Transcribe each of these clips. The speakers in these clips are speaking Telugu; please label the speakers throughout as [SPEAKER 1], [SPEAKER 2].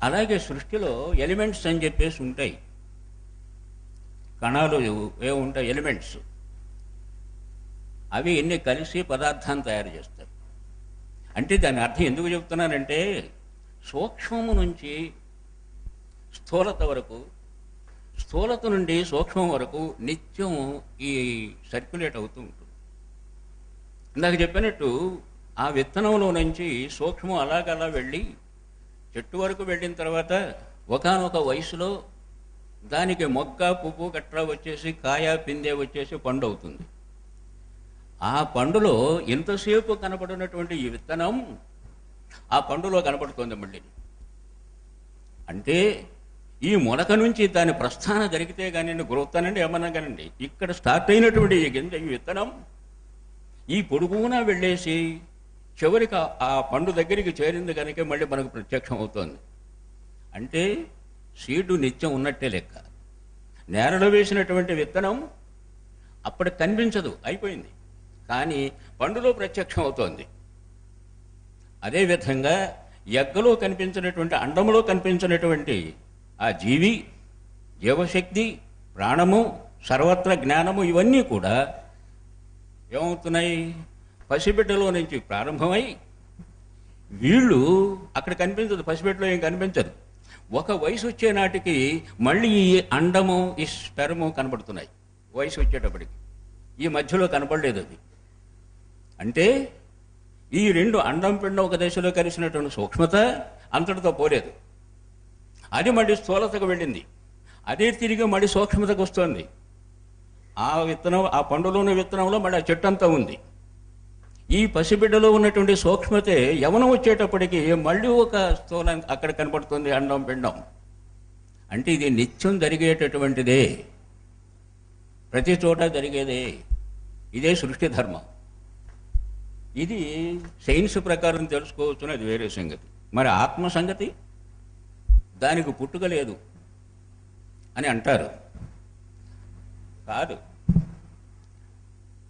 [SPEAKER 1] అలాగే సృష్టిలో ఎలిమెంట్స్ అని చెప్పేసి ఉంటాయి. కణాలు ఉంటాయి ఎలిమెంట్స్. అవి ఎన్ని కలిసి పదార్థాన్ని తయారు చేస్తారు. అంటే దాని అర్థం ఎందుకు చెప్తున్నానంటే, సూక్ష్మము నుంచి స్థూలత వరకు, స్థూలత నుండి సూక్ష్మం వరకు నిత్యం ఈ సర్క్యులేట్ అవుతూ ఉంటుంది. ఇందాక చెప్పినట్టు ఆ విత్తనంలో నుంచి సూక్ష్మం అలాగలా వెళ్ళి చెట్టు వరకు వెళ్ళిన తర్వాత ఒకానొక వయసులో దానికి మొగ్గ పువ్వు గట్రా వచ్చేసి కాయ పిందె వచ్చేసి పండు అవుతుంది. ఆ పండులో ఎంతసేపు కనపడినటువంటి ఈ విత్తనం ఆ పండులో కనపడుతుంది మళ్ళీ. అంటే ఈ మొలక నుంచి దాని ప్రస్థానం జరిగితే కానివ్వండి, గ్రోత్ అనండి ఏమన్నా కానివ్వండి, ఇక్కడ స్టార్ట్ అయినటువంటి ఈ గింజ, ఈ విత్తనం ఈ పొడుగునా వెళ్ళేసి చివరికి ఆ పండు దగ్గరికి చేరింది కనుక మళ్ళీ మనకు ప్రత్యక్షం అవుతోంది. అంటే సీడు నిత్యం ఉన్నట్టే లెక్క. నేలలో వేసినటువంటి విత్తనం అప్పటికి కనిపించదు, అయిపోయింది, కానీ పండులో ప్రత్యక్షం అవుతోంది. అదేవిధంగా ఎగ్గలో కనిపించినటువంటి, అండంలో కనిపించినటువంటి ఆ జీవి, జీవశక్తి, ప్రాణము, సర్వత్ర జ్ఞానము, ఇవన్నీ కూడా ఏమవుతున్నాయి? పసిబిడ్డలో నుంచి ప్రారంభమై వీళ్ళు అక్కడ కనిపించదు, పసిబిడ్డలో ఏం కనిపించదు. ఒక వయసు వచ్చే నాటికి మళ్ళీ ఈ అండము, ఈ స్పెర్ము కనబడుతున్నాయి. వయసు వచ్చేటప్పటికి ఈ మధ్యలో కనపడలేదు అది. అంటే ఈ రెండు, అండం పిండం ఒక దశలో కలిసినటువంటి సూక్ష్మత అంతటితో పోలేదు. అది మళ్ళీ స్థూలతకు వెళ్ళింది, అదే తిరిగి మళ్ళీ సూక్ష్మతకు వస్తుంది. ఆ విత్తనం, ఆ పండులోని విత్తనంలో మళ్ళీ ఆ చెట్టు అంతా ఉంది. ఈ పసిబిడ్డలో ఉన్నటువంటి సూక్ష్మతే యవనం వచ్చేటప్పటికి మళ్ళీ ఒక స్థూలం అక్కడ కనపడుతుంది, అండం పిండం. అంటే ఇది నిత్యం జరిగేటటువంటిదే, ప్రతి చోట జరిగేదే. ఇదే సృష్టి ధర్మం. ఇది సైన్స్ ప్రకారం తెలుసుకోవచ్చును, అది వేరే సంగతి. మరి ఆత్మ సంగతి, దానికి పుట్టుక లేదు అని అంటారు. కాదు,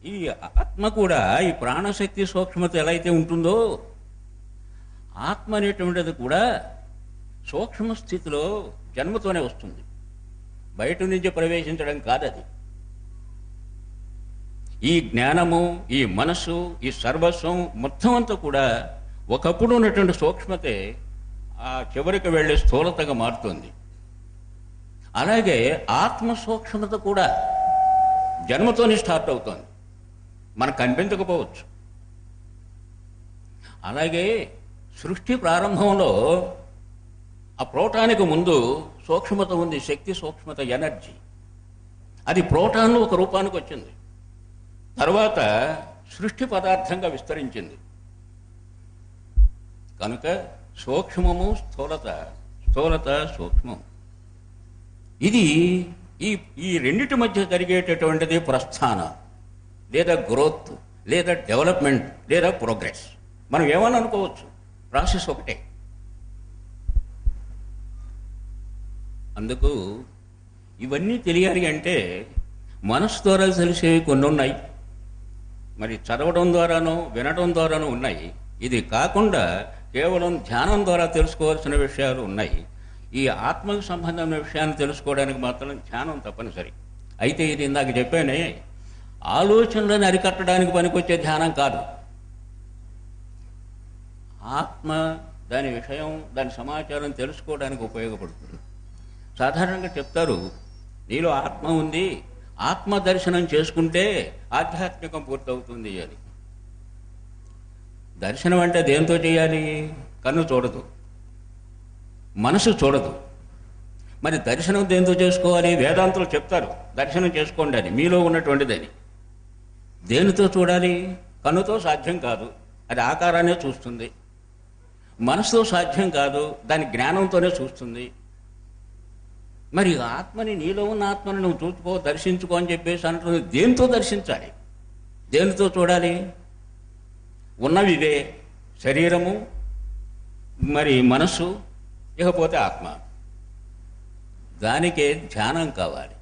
[SPEAKER 1] ఈ ఆత్మ కూడా, ఈ ప్రాణశక్తి సూక్ష్మత ఎలా అయితే ఉంటుందో, ఆత్మ అనేటువంటిది కూడా సూక్ష్మ స్థితిలో జన్మతోనే వస్తుంది, బయట నుంచి ప్రవేశించడం కాదది. ఈ జ్ఞానము, ఈ మనస్సు, ఈ సర్వస్వం మొత్తం అంతా కూడా ఒకప్పుడు ఉన్నటువంటి సూక్ష్మతే ఆ చివరికి వెళ్ళే స్థూలతగా మారుతుంది. అలాగే ఆత్మ సూక్ష్మత కూడా జన్మతోనే స్టార్ట్ అవుతుంది, మనకు కనిపించకపోవచ్చు. అలాగే సృష్టి ప్రారంభంలో ఆ ప్రోటానికి ముందు సూక్ష్మత ఉంది, శక్తి సూక్ష్మత, ఎనర్జీ. అది ప్రోటాన్లు ఒక రూపానికి వచ్చింది, తర్వాత సృష్టి పదార్థంగా విస్తరించింది. కనుక సూక్ష్మము స్థూలత, స్థూలత సూక్ష్మం. ఇది ఈ రెండిటి మధ్య జరిగేటటువంటిది ప్రస్థానం, లేదా గ్రోత్, లేదా డెవలప్మెంట్, లేదా ప్రోగ్రెస్. మనం ఏమని అనుకోవచ్చు, ప్రాసెస్ ఒకటే. అందుకు ఇవన్నీ తెలియాలి అంటే మనసు ద్వారా తెలిసేవి కొన్ని ఉన్నాయి, మరి చదవడం ద్వారానో వినడం ద్వారానో ఉన్నాయి. ఇది కాకుండా కేవలం ధ్యానం ద్వారా తెలుసుకోవాల్సిన విషయాలు ఉన్నాయి. ఈ ఆత్మకు సంబంధమైన విషయాన్ని తెలుసుకోవడానికి మాత్రం ధ్యానం తప్పనిసరి. అయితే ఇది ఇందాక చెప్పానే, ఆలోచనలను అరికట్టడానికి పనికొచ్చే ధ్యానం కాదు. ఆత్మ, దాని విషయం, దాని సమాచారం తెలుసుకోవడానికి ఉపయోగపడుతుంది. సాధారణంగా చెప్తారు, నీలో ఆత్మ ఉంది, ఆత్మ దర్శనం చేసుకుంటే ఆధ్యాత్మికం పూర్తవుతుంది అని. దర్శనం అంటే దేంతో చేయాలి? కన్ను చూడదు, మనసు చూడదు. మరి దర్శనం దేంతో చేసుకోవాలి? వేదాంతులు చెప్తారు దర్శనం చేసుకోండి అని, మీలో ఉన్నటువంటిదని. దేనితో చూడాలి? కన్నుతో సాధ్యం కాదు, అది ఆకారాన్నే చూస్తుంది. మనసుతో సాధ్యం కాదు, దాని జ్ఞానంతోనే చూస్తుంది. మరి ఆత్మని, నీలో ఉన్న ఆత్మని నువ్వు చూసుకో, దర్శించుకో అని చెప్పేసి అంటున్నది దేనితో దర్శించాలి? దేనితో చూడాలి? ఉన్నవి ఇవే, శరీరము, మరి మనస్సు, ఇకపోతే ఆత్మ. దానికే ధ్యానం కావాలి.